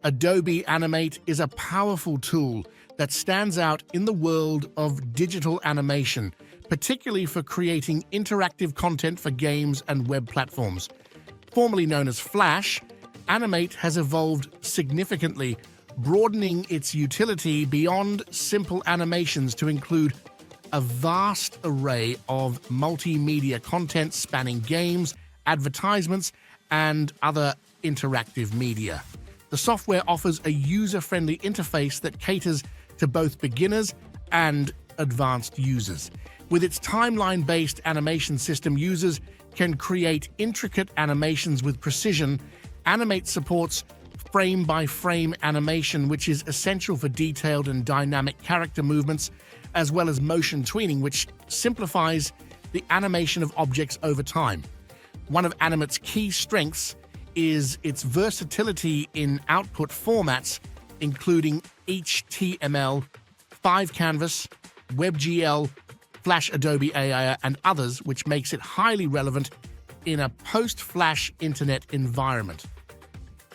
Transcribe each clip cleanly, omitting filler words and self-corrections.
Adobe Animate is a powerful tool that stands out in the world of digital animation, particularly for creating interactive content for games and web platforms. Formerly known as Flash, Animate has evolved significantly, broadening its utility beyond simple animations to include a vast array of multimedia content spanning games, advertisements, and other interactive media. The software offers a user-friendly interface that caters to both beginners and advanced users. With its timeline-based animation system, users can create intricate animations with precision. Animate supports frame-by-frame animation, which is essential for detailed and dynamic character movements, as well as motion tweening, which simplifies the animation of objects over time. One of Animate's key strengths is its versatility in output formats, including HTML, 5-canvas, WebGL, Flash Adobe AI, and others, which makes it highly relevant in a post-Flash internet environment.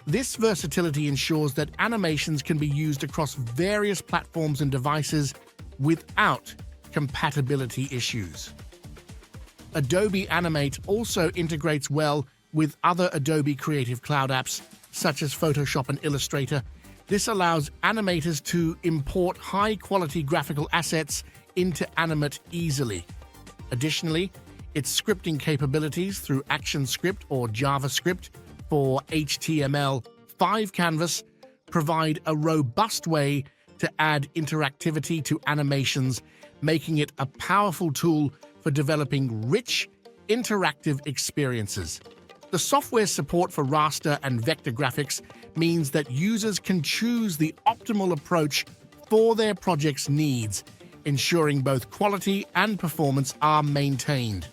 This versatility ensures that animations can be used across various platforms and devices without compatibility issues. Adobe Animate also integrates well with other Adobe Creative Cloud apps, such as Photoshop and Illustrator. This allows animators to import high-quality graphical assets into Animate easily. Additionally, its scripting capabilities through ActionScript or JavaScript for HTML 5-canvas provide a robust way to add interactivity to animations, making it a powerful tool for developing rich, interactive experiences. The software's support for raster and vector graphics means that users can choose the optimal approach for their project's needs, ensuring both quality and performance are maintained.